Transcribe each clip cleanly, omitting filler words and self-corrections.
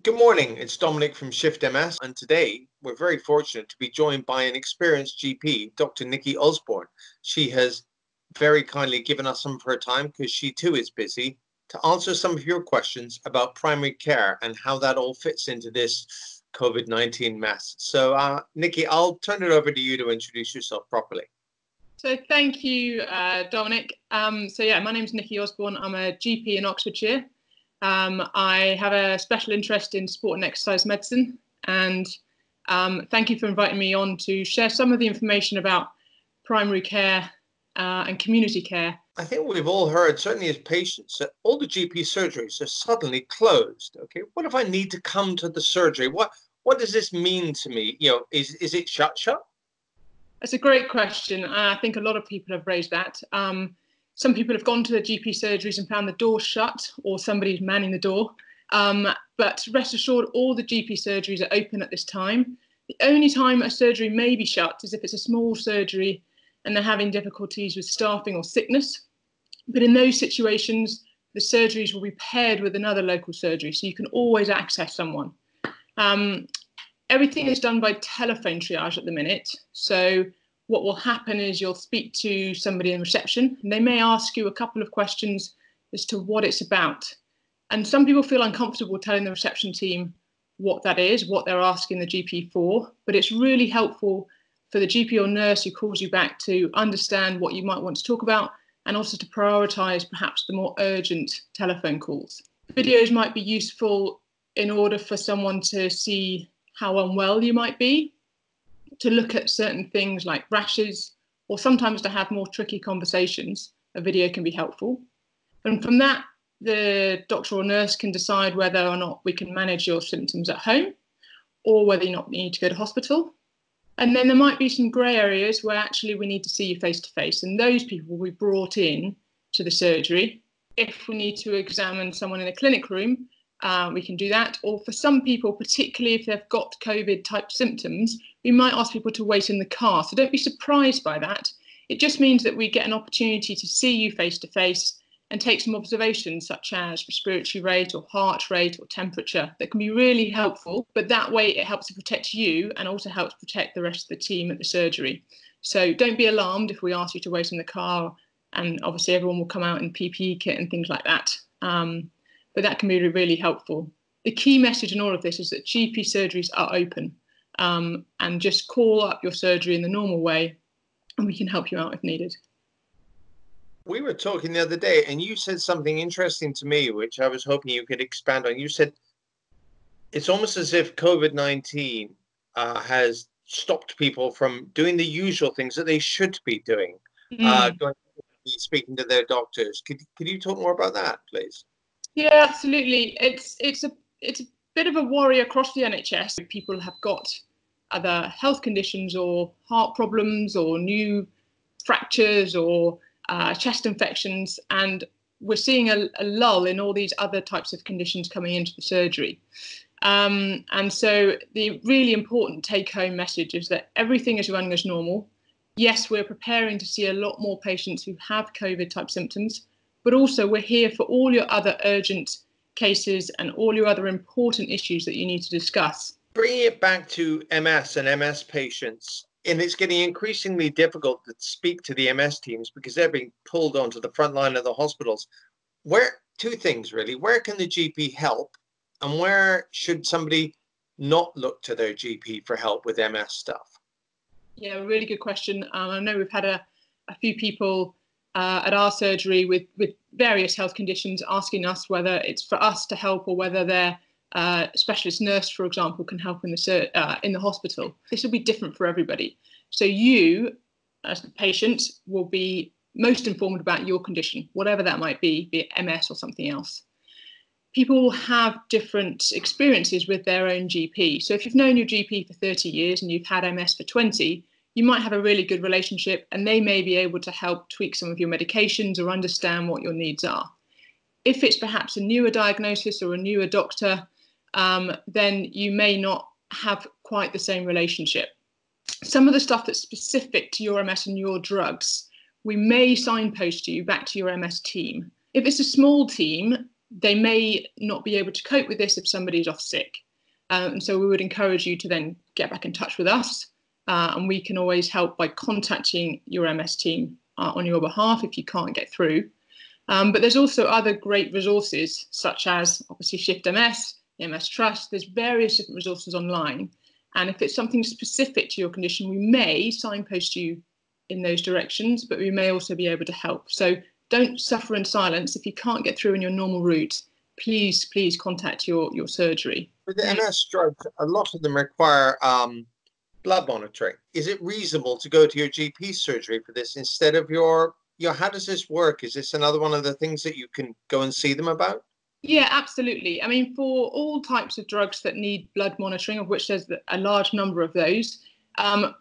Good morning, it's Dominic from Shift MS, and today we're very fortunate to be joined by an experienced GP, Dr. Nicky Osborne. She has very kindly given us some of her time, because she too is busy, to answer some of your questions about primary care and how that all fits into this COVID-19 mess. So, Nicky, I'll turn it over to you to introduce yourself properly. So thank you, Dominic. My name's Nicky Osborne. I'm a GP in Oxfordshire. I have a special interest in sport and exercise medicine, and thank you for inviting me on to share some of the information about primary care and community care. I think we've all heard, certainly as patients, that all the GP surgeries are suddenly closed. Okay, what if I need to come to the surgery? What does this mean to me? You know, is it shut? That's a great question. I think a lot of people have raised that. Some people have gone to the GP surgeries and found the door shut, or somebody's manning the door. But rest assured, all the GP surgeries are open at this time. The only time a surgery may be shut is if it's a small surgery and they're having difficulties with staffing or sickness. But in those situations, the surgeries will be paired with another local surgery, so you can always access someone. Everything is done by telephone triage at the minute. So what will happen is you'll speak to somebody in reception, and they may ask you a couple of questions as to what it's about. And some people feel uncomfortable telling the reception team what that is, what they're asking the GP for, but it's really helpful for the GP or nurse who calls you back to understand what you might want to talk about, and also to prioritise perhaps the more urgent telephone calls. Videos might be useful in order for someone to see how unwell you might be, to look at certain things like rashes, or sometimes to have more tricky conversations. A video can be helpful. And from that, the doctor or nurse can decide whether or not we can manage your symptoms at home, or whether you need to go to hospital. And then there might be some grey areas where actually we need to see you face to face, and those people will be brought in to the surgery. If we need to examine someone in a clinic room, we can do that. Or for some people, particularly if they've got COVID type symptoms, we might ask people to wait in the car. So don't be surprised by that. It just means that we get an opportunity to see you face to face and take some observations such as respiratory rate or heart rate or temperature that can be really helpful. But that way it helps to protect you and also helps protect the rest of the team at the surgery. So don't be alarmed if we ask you to wait in the car, and obviously everyone will come out in PPE kit and things like that. But that can be really helpful. The key message in all of this is that GP surgeries are open, and just call up your surgery in the normal way and we can help you out if needed. We were talking the other day and you said something interesting to me, which I was hoping you could expand on. You said it's almost as if COVID-19 has stopped people from doing the usual things that they should be doing, speaking to their doctors. Could you talk more about that, please? Yeah, absolutely. It's a bit of a worry across the NHS. People have got other health conditions or heart problems or new fractures or chest infections, and we're seeing a lull in all these other types of conditions coming into the surgery. And so the really important take-home message is that everything is running as normal. Yes, we're preparing to see a lot more patients who have COVID-type symptoms, but also we're here for all your other urgent cases and all your other important issues that you need to discuss. Bringing it back to MS and MS patients, and it's getting increasingly difficult to speak to the MS teams because they're being pulled onto the front line of the hospitals. Two things really, where can the GP help, and where should somebody not look to their GP for help with MS stuff? Yeah, really good question. I know we've had a few people at our surgery with various health conditions asking us whether it's for us to help or whether their specialist nurse, for example, can help in the hospital. This will be different for everybody. So you, as the patient, will be most informed about your condition, whatever that might be it MS or something else. People will have different experiences with their own GP. So if you've known your GP for 30 years and you've had MS for 20, you might have a really good relationship and they may be able to help tweak some of your medications or understand what your needs are. If it's perhaps a newer diagnosis or a newer doctor, then you may not have quite the same relationship. Some of the stuff that's specific to your MS and your drugs, we may signpost you back to your MS team. If it's a small team, they may not be able to cope with this if somebody's off sick. And so we would encourage you to then get back in touch with us, and we can always help by contacting your MS team on your behalf if you can't get through. But there's also other great resources, such as obviously Shift MS, MS Trust. There's various different resources online. And if it's something specific to your condition, we may signpost you in those directions, but we may also be able to help. So don't suffer in silence. If you can't get through in your normal route, please contact your surgery. With the MS drugs, a lot of them require blood monitoring. Is it reasonable to go to your GP surgery for this instead of your, how does this work? Is this another one of the things that you can go and see them about? Yeah, absolutely. I mean, for all types of drugs that need blood monitoring, of which there's a large number of those,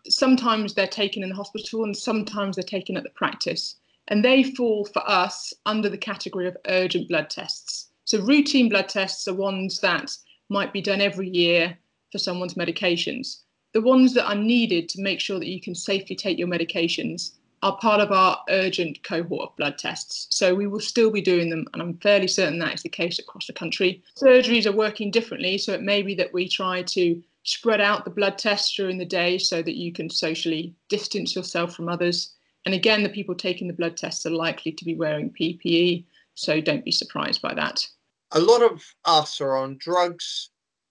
sometimes they're taken in the hospital and sometimes they're taken at the practice. And they fall for us under the category of urgent blood tests. So routine blood tests are ones that might be done every year for someone's medications. The ones that are needed to make sure that you can safely take your medications are part of our urgent cohort of blood tests. So we will still be doing them, and I'm fairly certain that is the case across the country. Surgeries are working differently, so it may be that we try to spread out the blood tests during the day so that you can socially distance yourself from others. And again, the people taking the blood tests are likely to be wearing PPE, so don't be surprised by that. A lot of us are on drugs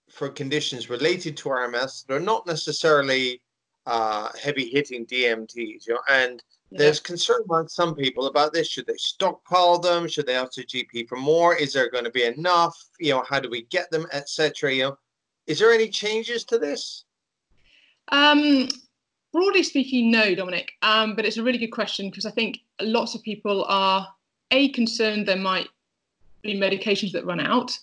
for conditions related to RMS that are not necessarily heavy-hitting DMTs, and there's concern among some people about this. Should they stockpile them? Should they ask the GP for more? Is there going to be enough? How do we get them, etc.? Is there any changes to this? Broadly speaking, no, Dominic. But it's a really good question, because I think lots of people are concerned there might be medications that run out,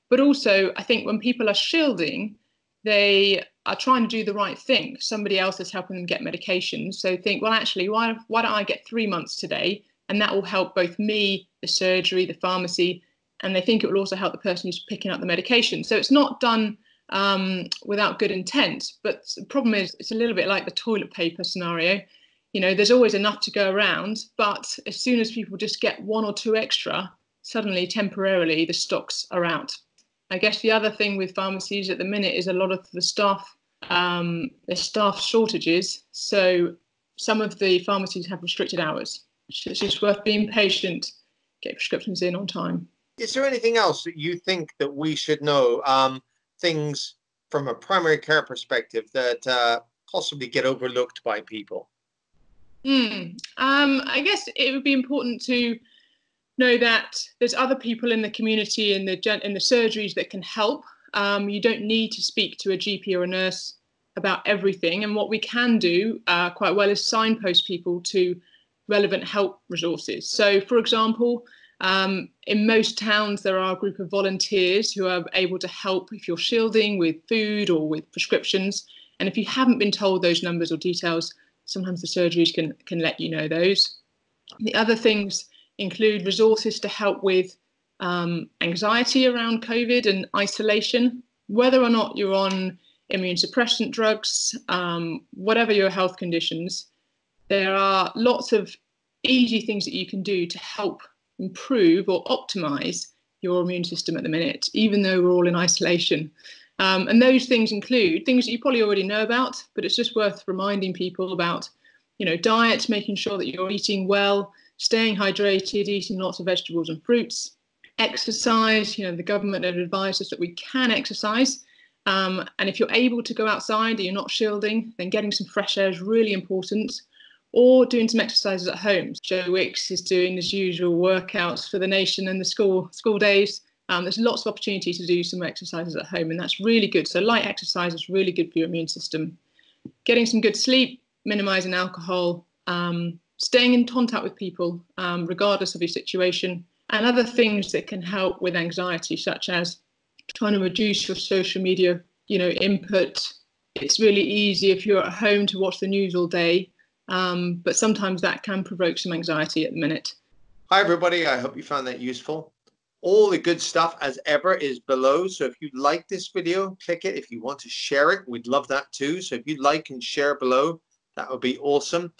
but also I think when people are shielding, they are trying to do the right thing. Somebody else is helping them get medications. So think, well, actually, why don't I get 3 months today? And that will help both me, the surgery, the pharmacy, and they think it will also help the person who's picking up the medication. So it's not done without good intent. But the problem is it's a little bit like the toilet paper scenario. There's always enough to go around, but as soon as people just get 1 or 2 extra, suddenly, temporarily, the stocks are out. I guess the other thing with pharmacies at the minute is a lot of the staff, there's staff shortages. So some of the pharmacies have restricted hours. So it's just worth being patient, get prescriptions in on time. Is there anything else that you think that we should know, things from a primary care perspective that possibly get overlooked by people? I guess it would be important to know that there's other people in the community in the surgeries that can help. You don't need to speak to a GP or a nurse about everything. And what we can do quite well is signpost people to relevant help resources. So, for example, in most towns, there are a group of volunteers who are able to help if you're shielding with food or with prescriptions. And if you haven't been told those numbers or details, sometimes the surgeries can let you know those. The other things include resources to help with anxiety around COVID and isolation, whether or not you're on immune suppressant drugs, whatever your health conditions. There are lots of easy things that you can do to help improve or optimize your immune system at the minute, even though we're all in isolation. And those things include things that you probably already know about, but it's just worth reminding people about, diet, making sure that you're eating well, staying hydrated, eating lots of vegetables and fruits, exercise. The government have advised us that we can exercise. And if you're able to go outside and you're not shielding, then getting some fresh air is really important. Or doing some exercises at home. Joe Wicks is doing his usual workouts for the nation and the school days. There's lots of opportunity to do some exercises at home, and that's really good. So light exercise is really good for your immune system. Getting some good sleep, minimizing alcohol, staying in contact with people, regardless of your situation, and other things that can help with anxiety, such as trying to reduce your social media, input. It's really easy if you're at home to watch the news all day, but sometimes that can provoke some anxiety at the minute. Hi, everybody. I hope you found that useful. All the good stuff, as ever, is below. So if you like this video, click it. If you want to share it, we'd love that too. So if you like and share below, that would be awesome.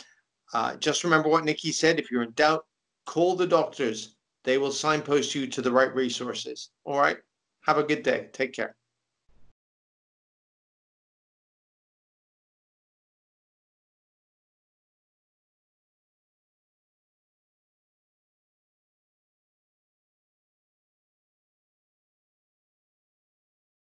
Just remember what Nicky said. If you're in doubt, call the doctors. They will signpost you to the right resources. All right. Have a good day. Take care.